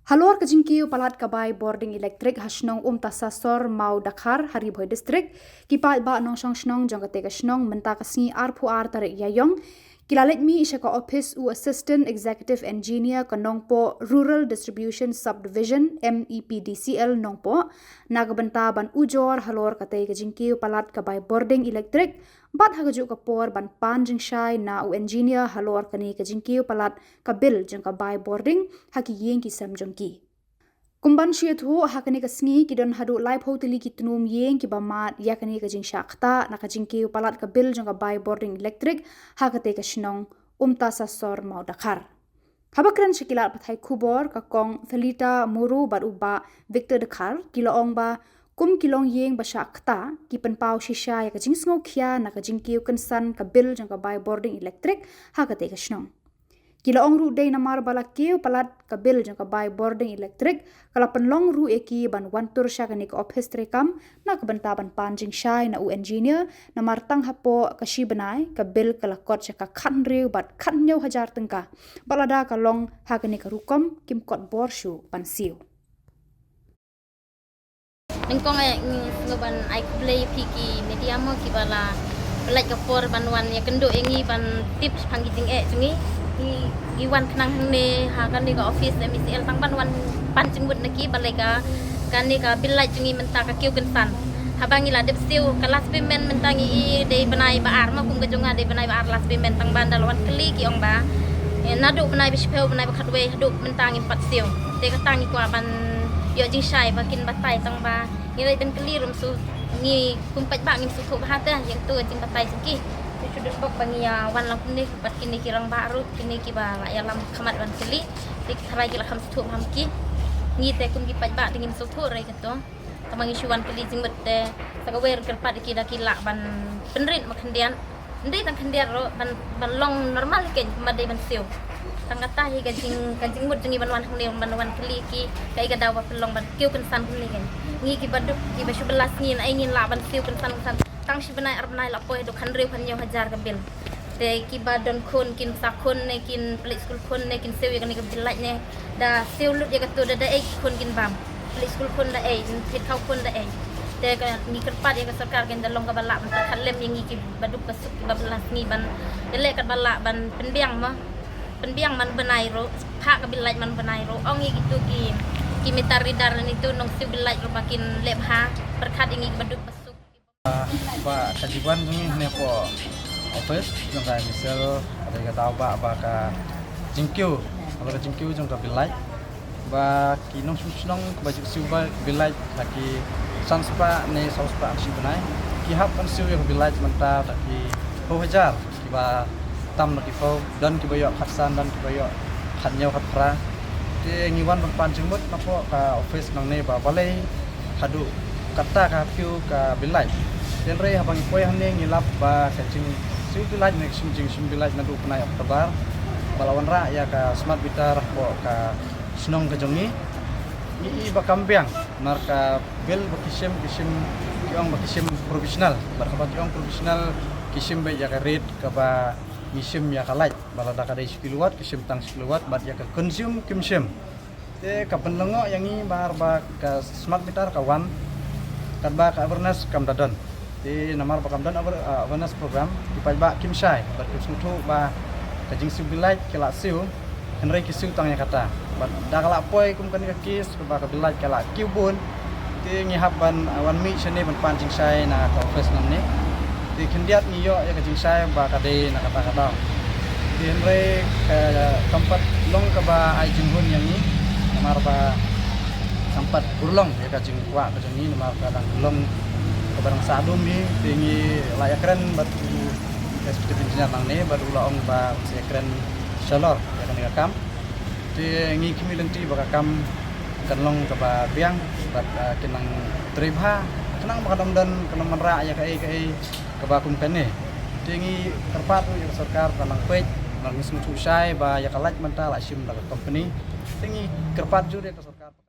Halor kajingkiu palat kabai boarding electric hasnong tasasor mau Dakar Hariboi district kipai ba nong shong shnong jong kateka shnong menta kasngi arpu ar tarik yayong kilalet mi ishaka office u assistant executive engineer kanongpo rural distribution subdivision MEPDCL nongpo nagabenta ban ujor halor kateka jingkiu palat kabai boarding electric bat hagaju kapor ban pan jingshai na u engineer halor kani kajingkiu palat kabil jong kabai boarding haki yeng ki sam jongki kumban shiathu hakani kasngi kidon hadu live hoteli kitnum yeng ki bamat yakani kajing shakta na kajingkiu palat kabil jong kabai boarding electric hakate kashnong tasasor mau Dakar habakran shikilat pathai khubor kakong Felita Muru baruba Victor Dakar kiloong ba kum kilong yeng basakta ki penpau shisha ya kajing sngokia na kajing kiu kensan kabil jang kabai boarding electric hakate kashnong kiloong ru day namar bala kiu palat kabil jang kabai boarding electric kala penlong ru eki ban wantur syakani ka office rekam na kebentaban panjing shai na u engineer namar tang hapo kashi benai kabil kala kot syaka khan riu bat khan nyau hajar tengka balada kalong hakani ka rukom kim kot borshu pansiu Engkong ngoban ai play piki media mo ki bala like kapor banwan ya kendo engi ban tips panggi jing jungi i wan knang ne ha kan ni ka office MCL tang banwan pan jingmut naki balega kan ni ka bilai jungi menta ka kiu kensan habangi la dep siu kelas pimen mentangi i de banai baar ma kum kejonga de banai baar las pimen tang bandal wan kli ki ong ba nadu banai bispeu banai bakhatwe hadu mentangi pat siu de ka tangi kwa ban yo jing shai bakin batai tang ba nilai ben keli rum su ni kumpat ba ngim su ko ba ta yang tu jing batai siki tu sudah bok bangi ya wan lam ni pat kini kirang baru kini ki ba la ya lam khamat wan keli dik tharai ki la kham su ham ki ni te kun ki pat ba dingim su thu rai ka to tamangi shuwan keli jing bet te sakawer kerpat ki da ki la ban penrit makhandian ndi tang khandian ro ban long normal ken madai ban siu tangata hi kajing mut jengi banwan hang banwan keli ki kai ka dawa pelong ban kiu kensan keli kan ngi ki baduk ki basu belas ngin ai ngin la ban kiu kensan tang si benai arbenai la poi do khan riu khan nyo hajar ka bil te ki badon khon kin sakon ne kin pelik skul khon ne kin sewi kan ka bilai ne da sew lut ya ka tu da ai khon kin bam pelik skul khon da ai thit khau khon da ai te ka ni kerpat ya ka sarkar kan da long ka bala ban khalem yang ngi ki baduk kasuk ki babelas ngi ban dele ka bala ban penbiang ma penbiang man benai ro phak ka bilai man benai ro ong gitu ki mitari daran itu nong si bilai ro makin lebha perkhat ingi baduk pasuk ba kajiban ngi ne ko office jong ka misal ada ka tahu ba ka jingkiu kalau ka jingkiu jong ka bilai ba ki nong sunong baju siu ba bilai lagi sanspa ne sauspa si benai ki hap kan siu ya bilai menta taki ho hajar ki ba tam lagi fau dan kibayo khatsan dan kibayo khatnyau khatpra te ngiwan pan jingmut napo ka office nang ne ba balai hadu kata ka piu ka bilai den re habang koi hane ngilap ba kajing siu bilai nek sim bilai nadu penai kabar balawan ra ya ka smart meter ko ka snong ka jongi i ba kambiang nar ka bil bakisim kiong bakisim profesional bar ka kiong profesional kisim ba ya ka rate ka ba misim ya kalai balada kadai 10 watt kisim tang 10 watt bat ya ka consume kimsim te ka penlengo yang ni bar ba ka smart meter ka wan kan ba ka awareness kam dadon te namar ba kam dan awareness program dipai ba kim shai bat kim thu ba ka jing sim bilai kela siu henry kisim tang ya kata bat da kala poi kum kan ka kis ba ka bilai kala kibun te ngi haban wan mi chene ban pan jing shai na ka office nam ni di kendiat niyo ya kajing saya ba kade na kata di henry tempat long ke ba ai jinghun yang ni namar ba tempat burlong ya kajing kwa kajing ni namar kadang long ke barang sadum ni tinggi layak keren batu seperti engineer nang ne baru laong ba se keren shalor ya kan kam di ngi kimilenti ba kam kan long ke ba biang bat kinang tribha kenang makadam dan kenang menra ya kai kebakum kene tingi kerpat ya sarkar tanang pej nang sung susai ba ya kalaj mental asim dalam company tingi kerpat jure ke sarkar